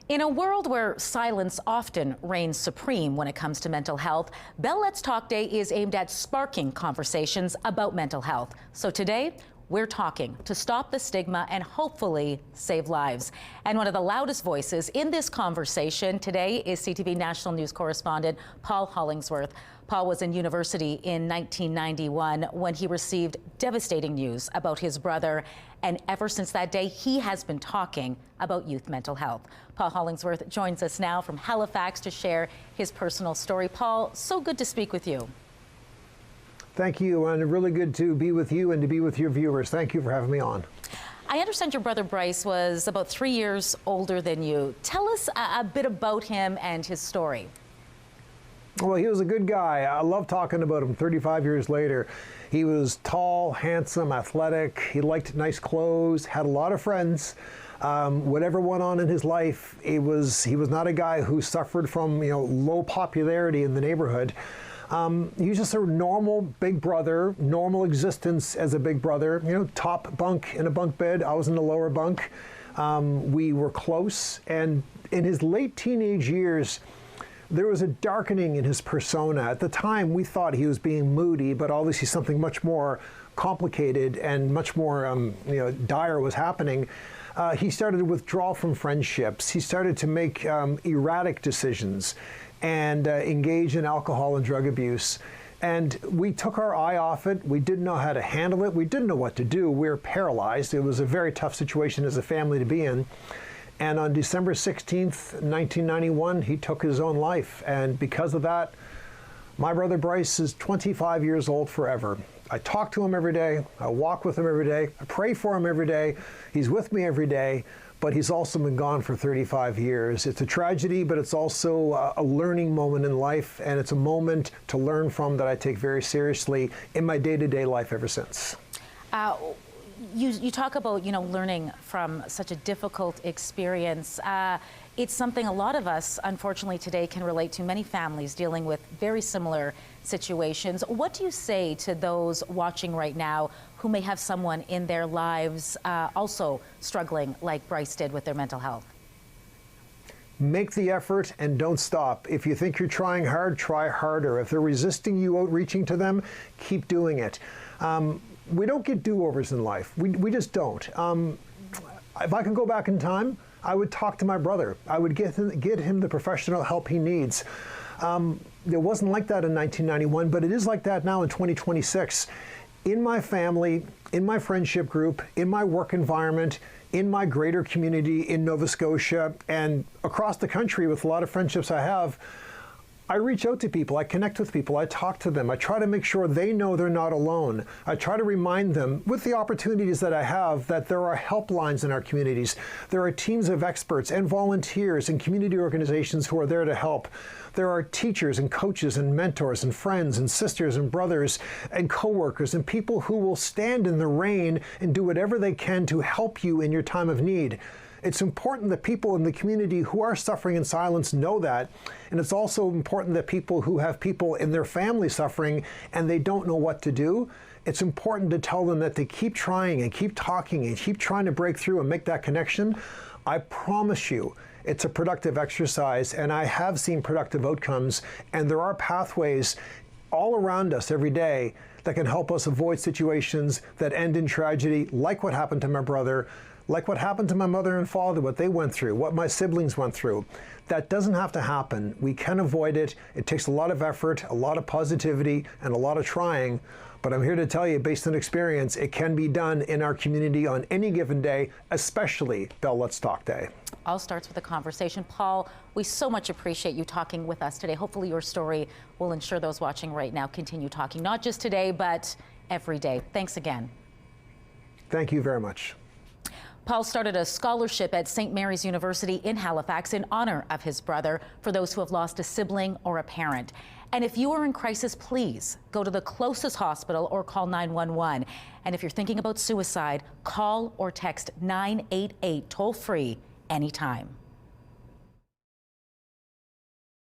In a world where silence often reigns supreme when it comes to mental health, Bell Let's Talk Day is aimed at sparking conversations about mental health. So today, we're talking to stop the stigma and hopefully save lives. And one of the loudest voices in this conversation today is CTV National News correspondent Paul Hollingsworth. Paul was in university in 1991 when he received devastating news about his brother. And ever since that day, he has been talking about youth mental health. Paul Hollingsworth joins us now from Halifax to share his personal story. Paul, so good to speak with you. Thank you, and really good to be with you and to be with your viewers. Thank you for having me on. I understand your brother Bryce was about 3 years older than you. Tell us a bit about him and his story. Well, he was a good guy. I love talking about him 35 years later. He was tall, handsome, athletic. He liked nice clothes, had a lot of friends. Whatever went on in his life, he was not a guy who suffered from low popularity in the neighborhood. He was just a normal big brother, normal existence as a big brother. Top bunk in a bunk bed. I was in the lower bunk. We were close, and in his late teenage years, there was a darkening in his persona. At the time, we thought he was being moody, but obviously something much more complicated and much more dire was happening. He started to withdraw from friendships. He started to make erratic decisions and engage in alcohol and drug abuse. And we took our eye off it. We didn't know how to handle it. We didn't know what to do. We were paralyzed. It was a very tough situation as a family to be in. And on December 16th, 1991, he took his own life. And because of that, my brother Bryce is 25 years old forever. I talk to him every day. I walk with him every day. I pray for him every day. He's with me every day. But he's also been gone for 35 years. It's a tragedy, but it's also a learning moment in life, and it's a moment to learn from that I take very seriously in my day-to-day life ever since. You talk about, learning from such a difficult experience. It's something a lot of us, unfortunately, today can relate to. Many families dealing with very similar situations. What do you say to those watching right now who may have someone in their lives also struggling like Bryce did with their mental health? Make the effort and don't stop. If you think you're trying hard, try harder. If they're resisting you outreaching to them, keep doing it. We don't get do-overs in life. We just don't. If I could go back in time, I would talk to my brother. I would get him the professional help he needs. It wasn't like that in 1991, but it is like that now in 2026. In my family, in my friendship group, in my work environment, in my greater community in Nova Scotia, and across the country with a lot of friendships I have, I reach out to people, I connect with people, I talk to them, I try to make sure they know they're not alone. I try to remind them, with the opportunities that I have, that there are helplines in our communities. There are teams of experts and volunteers and community organizations who are there to help. There are teachers and coaches and mentors and friends and sisters and brothers and coworkers and people who will stand in the rain and do whatever they can to help you in your time of need. It's important that people in the community who are suffering in silence know that. And it's also important that people who have people in their family suffering and they don't know what to do, it's important to tell them that they keep trying and keep talking and keep trying to break through and make that connection. I promise you, it's a productive exercise, and I have seen productive outcomes, and there are pathways all around us every day that can help us avoid situations that end in tragedy, like what happened to my brother, like what happened to my mother and father, what they went through, what my siblings went through. That doesn't have to happen. We can avoid it. It takes a lot of effort, a lot of positivity, and a lot of trying. But I'm here to tell you, based on experience, it can be done in our community on any given day, especially Bell Let's Talk Day. All starts with a conversation. Paul, we so much appreciate you talking with us today. Hopefully your story will ensure those watching right now continue talking, not just today, but every day. Thanks again. Thank you very much. Paul started a scholarship at St. Mary's University in Halifax in honor of his brother for those who have lost a sibling or a parent. And if you are in crisis, please go to the closest hospital or call 911. And if you're thinking about suicide, call or text 988 toll-free anytime.